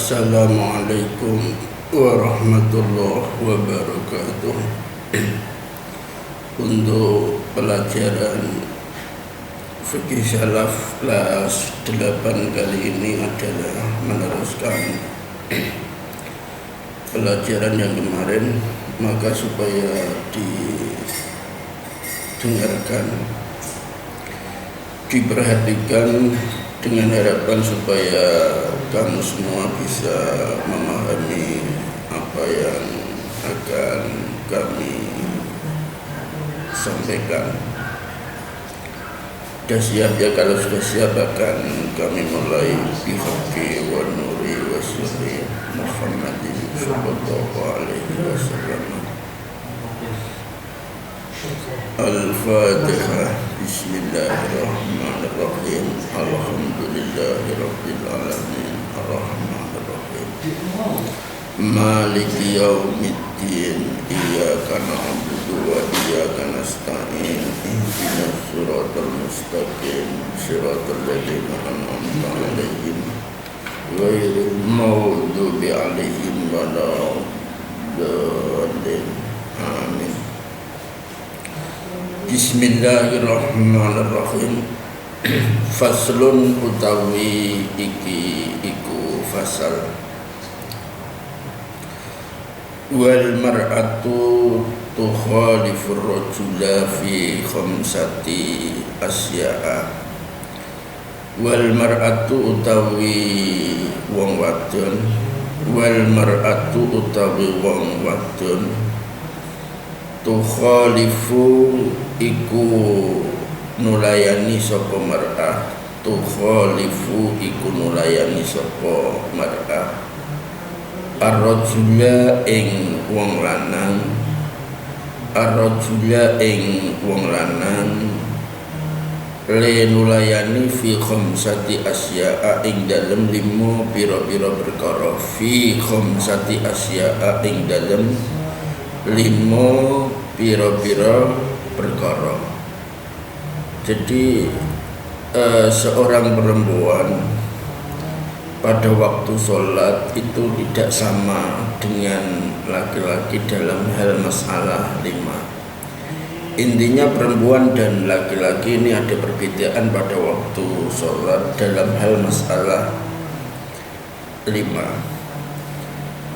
Assalamualaikum warahmatullahi wabarakatuh. Untuk pelajaran fikih salaf kelas 8 kali ini adalah meneruskan pelajaran yang kemarin, maka supaya didengarkan, diperhatikan dengan harapan supaya kamu semua bisa memahami apa yang akan kami sampaikan. Sudah siap ya? Kalau sudah siap akan kami mulai bihaqqi wa nuri wa sirri Muhammadin sallallahu alaihi wasallam. Al-Fatihah. Bismillahirrahmanirrahim. Alhamdulillahirabbil alamin. Arrahmanirrahim. Maliki yaumiddin. Iyyaka na'budu wa iyyaka nasta'in. Ihdinas siratal mustaqim. Siratal ladzina an'amta 'alaihim ghairil maghdubi 'alaihim waladdallin. Amin. Bismillahirrahmanirrahim. Faslun utawi iki iku fasal. Wal mar'atu tukhalifur rajula fi khamsati asya'a. Wal mar'atu utawi wong wadon. Wal mar'atu utawi wong wadon tukhalifu iku nulayani sapa mar'ah. Tukhalifu iku nulayani sapa mar'ah ar-rajula ing wong lanang. Ar-rajula ing wong lanang le nulayani fi khamsati asya'a ing dalem 5 pira-pira perkara. Fi khamsati asya'a ing dalem 5 pira-pira perkara. Jadi seorang perempuan pada waktu sholat itu tidak sama dengan laki-laki dalam hal masalah 5. Intinya perempuan dan laki-laki ini ada perbedaan pada waktu sholat dalam hal masalah 5.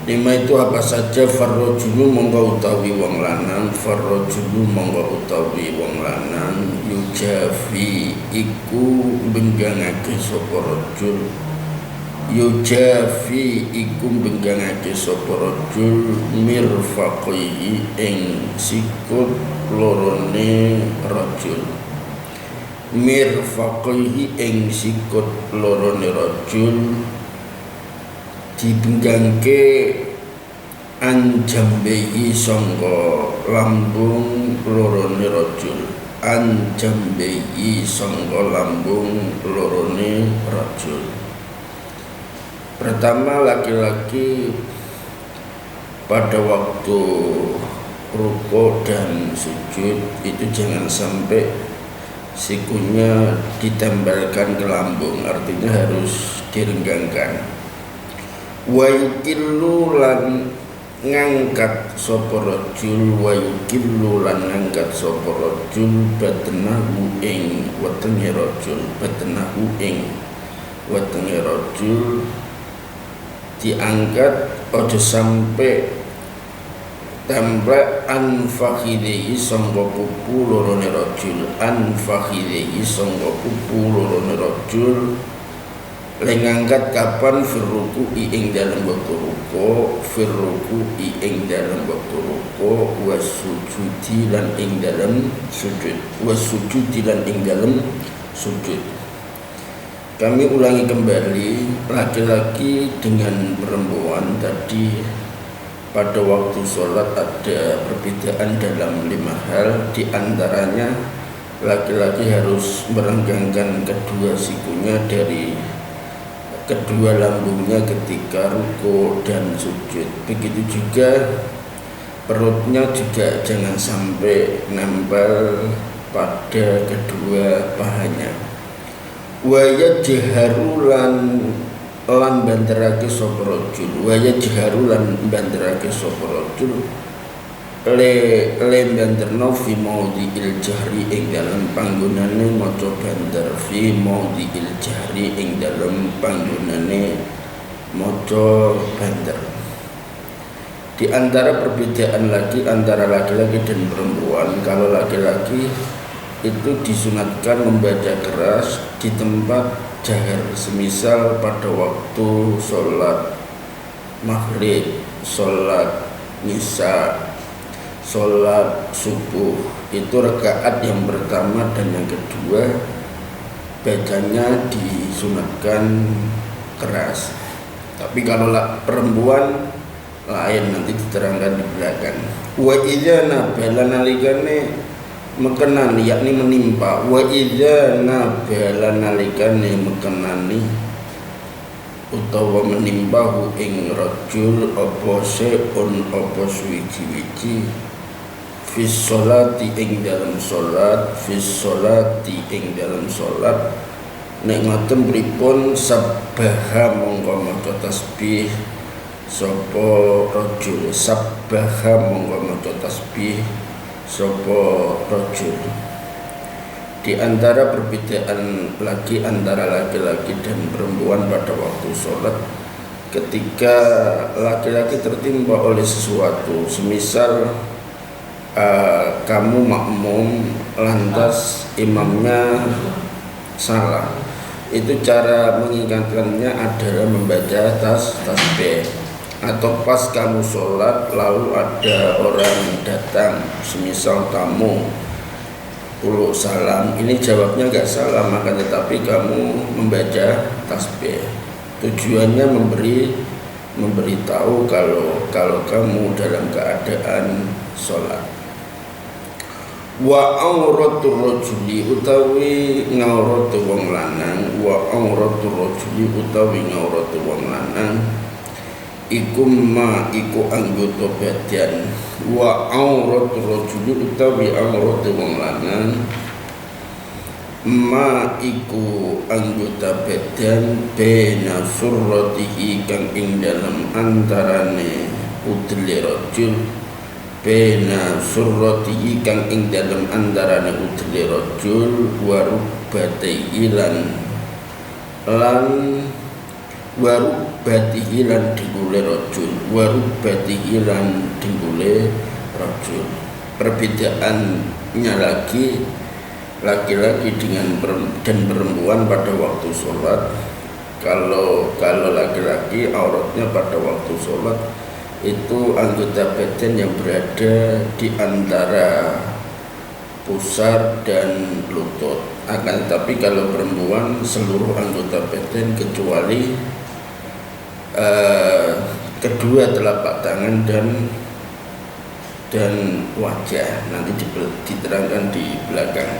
5 itu apa saja? Farrajulu monggo utawi wong lanang. Farrajulu monggo utawi wong lanang. Yujafi iku benggangake sapa rajul. Yujafi iku benggangake sapa rajul mirfaqihi ing sikut lorone rajul. Mirfaqihi ing sikut lorone rajul dibenggangke anjambehi sangka lambung lorone rajul. Anjambehi sangka lambung lorone rajul. Pertama, laki-laki pada waktu rukuk dan sujud itu jangan sampai sikunya ditempelkan ke lambung, artinya harus direnggangkan. Wa yukillu lan ngangkat sapa rajul. Wa yukillu lan ngangkat sapa rajul batnahu ing wetenge rajul. Batnahu ing wetenge rajul diangkat aja sampai templek anfakhidhi sangga pupu lorone rajul. Anfakhidhi sangga pupu lorone rajul. Ngangkat kapan? Firruku'i ing dalam waktu ruku. Firruku'i ing dalam waktu ruku. Wasujudi lan ing dalam sujud. Wasujudi lan ing dalam sujud. Kami ulangi kembali, laki-laki dengan perempuan tadi pada waktu sholat ada perbedaan dalam 5 hal. Di antaranya laki-laki harus merenggangkan kedua sikunya dari kedua lambungnya ketika ruku dan sujud. Begitu juga perutnya juga jangan sampai nempel pada kedua pahanya. Wa yajharulan lan banterake sapa rajul wa yajharu lan banterake sapa rajul le banterno fi maudhi'il jahri ing dalem panggonane maca banter fi maudhi'il jahri ing dalem panggonane maca banter. Di antara perbedaan lagi antara laki-laki dan perempuan, kalau laki-laki itu disunatkan membaca keras di tempat jahar, semisal pada waktu sholat maghrib, sholat isya, sholat subuh, itu rakaat yang pertama dan yang kedua bacanya disunatkan keras. Tapi kalau perempuan lain, nanti diterangkan di belakang. Wa idza nabala nalikane mekenani, yakni menimpa. Wa idza nabala nalikane mekenani utawa menimbahu ing rajul apa seun apa suwiji-wiji fis sholati ing dalam salat, fis sholati ing dalam salat. Nek ngoten pripun sabbaha mongko maca tasbih sapa rajul, sabbaha mongko maca tasbih sapa rajul. Di antara perbedaan lagi antara laki-laki dan perempuan pada waktu sholat, ketika laki-laki tertimpa oleh sesuatu, semisal kamu makmum lantas imamnya salah, itu cara mengingatkannya adalah membaca tasbih. Atau pas kamu sholat lalu ada orang datang, semisal tamu puluh salam, ini jawabnya nggak salam, maka tetapi kamu membaca tasbih. Tujuannya memberitahu kalau kamu dalam keadaan sholat. Wa auratul rajuli utawi ngauratu wong lanang, wa auratul rajuli utawi ngauratu wong lanang iku ma iku anggota badan, wa auratul rajuli utawi auratu wong lanang ma iku anggota badan bena surratihi kang ing dalem antarane udle rajul, bena surratihi kang ing dalem antarane udle rajul wa rubbatihi lan warubatihi lan dinggule rajul, warubatihi lan dinggule rajul. Perbedaannya lagi laki-laki dan perempuan pada waktu sholat. Kalau laki-laki auratnya pada waktu sholat itu anggota badan yang berada di antara pusar dan lutut. Akan tetapi kalau perempuan seluruh anggota badan kecuali kedua telapak tangan dan wajah, nanti diterangkan di belakang.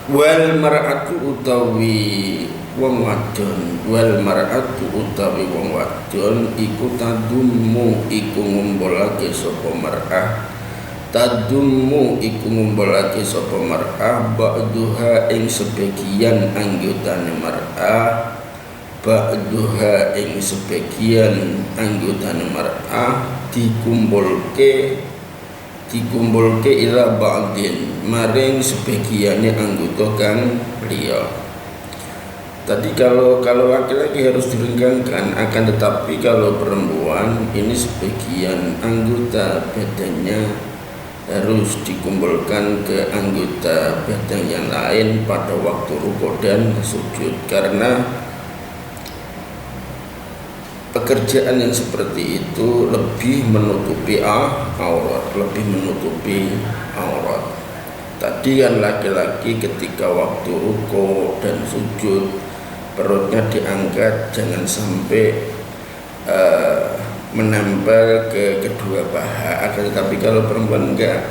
Wal mar'atu utawi wong wadon, wal mar'atu utawi wong wadon iku tadummu iku ngumpulake sapa mar'ah, tadummu iku ngumpulake sapa mar'ah ba'duha ing sebagian anggotane mar'ah, ba'duha ing sebagian anggotane mar'ah dikumpulke ila ba'din maring sebagiannya anggota kang liya. Tadi kalau laki-laki harus direnggangkan, akan tetapi kalau perempuan ini sebagian anggota badannya harus dikumpulkan ke anggota badan yang lain pada waktu rukuk dan sujud, karena pekerjaan yang seperti itu lebih menutupi aurat, lebih menutupi aurat. Tadi kan laki-laki ketika waktu rukuk dan sujud perutnya diangkat, jangan sampai menempel ke kedua paha. Akan tetapi kalau perempuan enggak,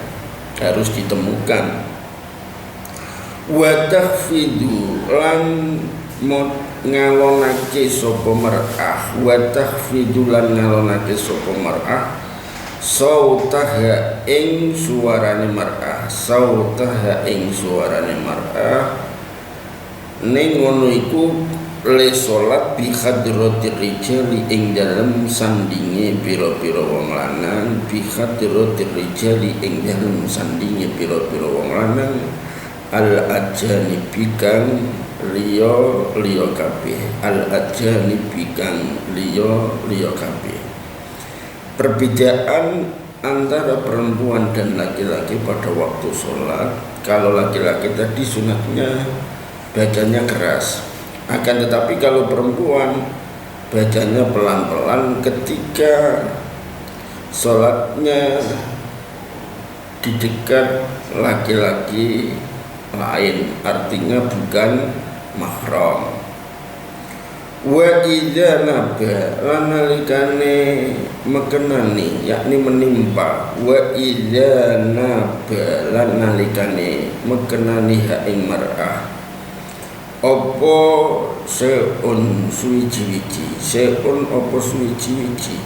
harus ditemukan. Wa takhfidu lan ngalonake sapa mar'ah, wa takhfidu lan ngalonake sapa mar'ah sautaha ing suarane mar'ah, sautaha ing suarane mar'ah. Ning ngono iku le salat bi hadratir rijali ing dalem sandinge pira-pira wong lanang, bi hadratir rijali ing dalem sandinge pira-pira wong lanang, al ajanibi kang liya kabeh, al ajanibi kang liya kabeh. Perbedaan antara perempuan dan laki-laki pada waktu sholat. Kalau laki-laki tadi sunatnya bacanya keras, akan tetapi kalau perempuan bacanya pelan-pelan ketika sholatnya di dekat laki-laki lain, artinya bukan mahram. Wa idza naba lanalikane mekenani, yakni menimpa. Wa idza naba lanalikane mekenani ha ing mar'ah apa seun suwiji-wiji, seun apa suwiji-wiji.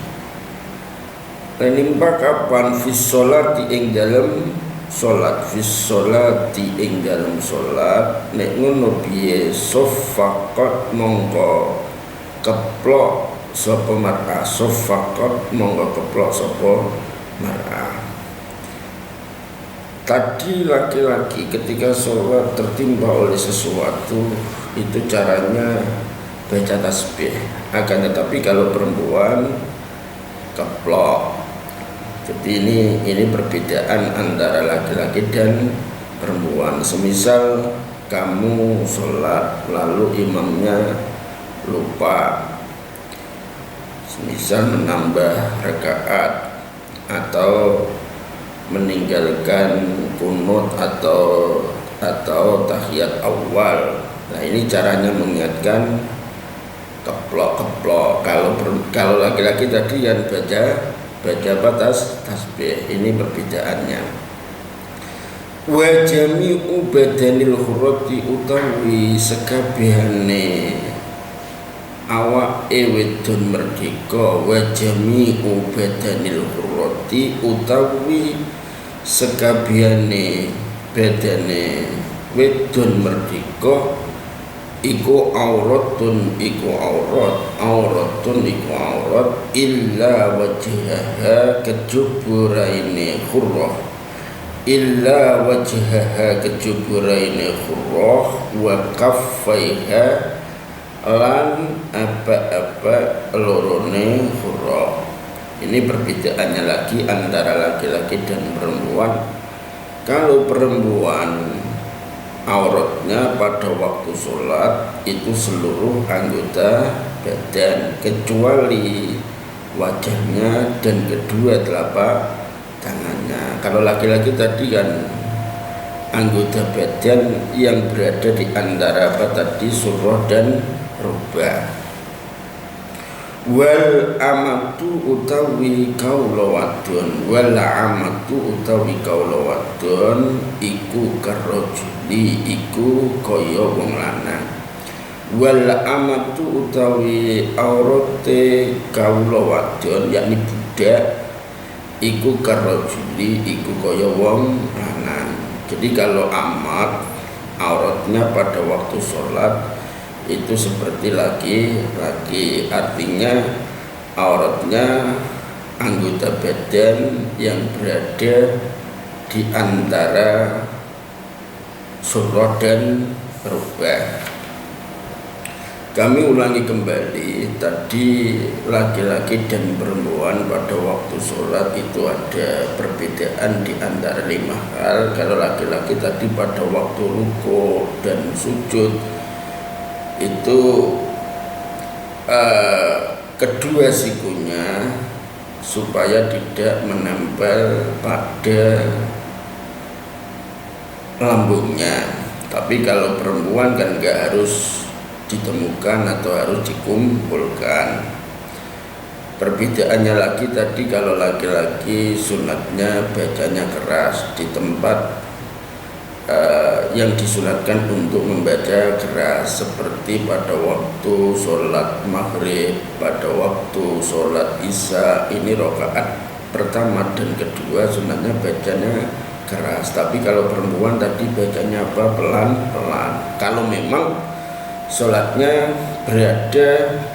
Menimpa kapan? Fis sholati ing dalem sholat, fis sholati ing dalem sholat. Nek ngono piye sofakot mongko keplok sapa mar'ah, sofakot mongko keplok sapa mar'ah. Tadi laki-laki ketika sholat tertimpa oleh sesuatu itu caranya baca tasbih, akan tetapi kalau perempuan keplok. Jadi ini perbedaan antara laki-laki dan perempuan. Semisal kamu sholat lalu imamnya lupa, semisal menambah rakaat atau meninggalkan kunut atau tahiyat awal. Nah, ini caranya mengingatkan keplok. Kalau laki-laki tadi yang baca batas tasbih, ini perbedaannya. Wa jami'u badanil hurrati utawi sekabehane awak wedon merdeka. Wa jami'u badanil hurrati utawi sekabehane badane wedon merdeka iku auratun iku aurat illa wajhaha kejuburaine khurrah, illa wajhaha kejuburaine khurrah wa kaffaiha lan apa lorone khurrah. Ini perbedaannya lagi antara laki-laki dan perempuan. Kalau perempuan auratnya pada waktu sholat itu seluruh anggota badan kecuali wajahnya dan kedua telapak tangannya. Kalau laki-laki tadi kan anggota badan yang berada di antara apa tadi, surah dan rubah. Wal amatu utawi kaula wadon, wal amatu utawi kaula wadon iku karojuli iku kaya wong lanang. Wal amatu utawi aurate kaula wadon yakni budak iku karojuli iku kaya wong lanang. Jadi kalau amat auratnya pada waktu sholat itu seperti laki-laki, artinya auratnya anggota badan yang berada di antara surah dan rubah. Kami ulangi kembali, tadi laki-laki dan perempuan pada waktu sholat itu ada perbedaan di antara 5 hal. Kalau laki-laki tadi pada waktu ruku dan sujud itu kedua sikunya supaya tidak menempel pada lambungnya. Tapi kalau perempuan kan nggak harus ditemukan atau harus dikumpulkan. Perbedaannya lagi tadi, kalau laki-laki sunatnya bacanya keras di tempat yang disunatkan untuk membaca keras, seperti pada waktu sholat maghrib, pada waktu sholat isya. Ini rakaat pertama dan kedua sunatnya bacanya keras. Tapi kalau perempuan tadi bacanya apa? Pelan-pelan. Kalau memang sholatnya berada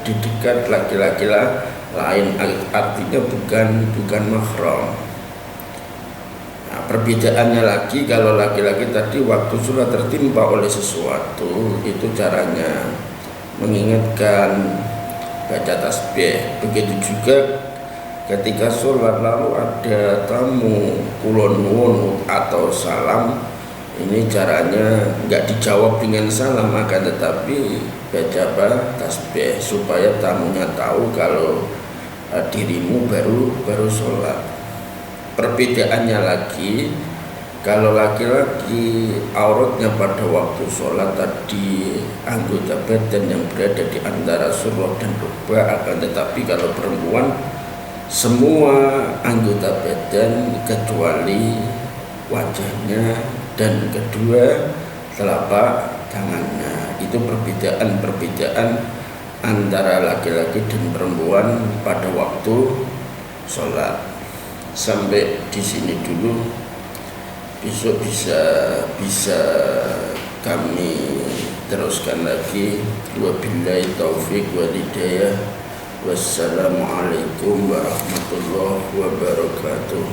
di dekat laki-laki lain, artinya bukan mahram. Nah, perbedaannya lagi, kalau laki-laki tadi waktu sholat tertimpa oleh sesuatu, itu caranya mengingatkan, baca tasbih. Begitu juga ketika sholat lalu ada tamu kulon nuwun atau salam, ini caranya nggak dijawab dengan salam, akan tetapi baca tasbih supaya tamunya tahu kalau dirimu baru sholat. Perbedaannya lagi, kalau laki-laki auratnya pada waktu sholat tadi anggota badan yang berada di antara surah dan rukbah, akan tetapi kalau perempuan semua anggota badan kecuali wajahnya dan kedua telapak tangannya. Itu perbedaan antara laki-laki dan perempuan pada waktu sholat. Sampai di sini dulu, besok bisa kami teruskan lagi. Wabillahi taufik wal hidayah. Wassalamualaikum warahmatullahi wabarakatuh.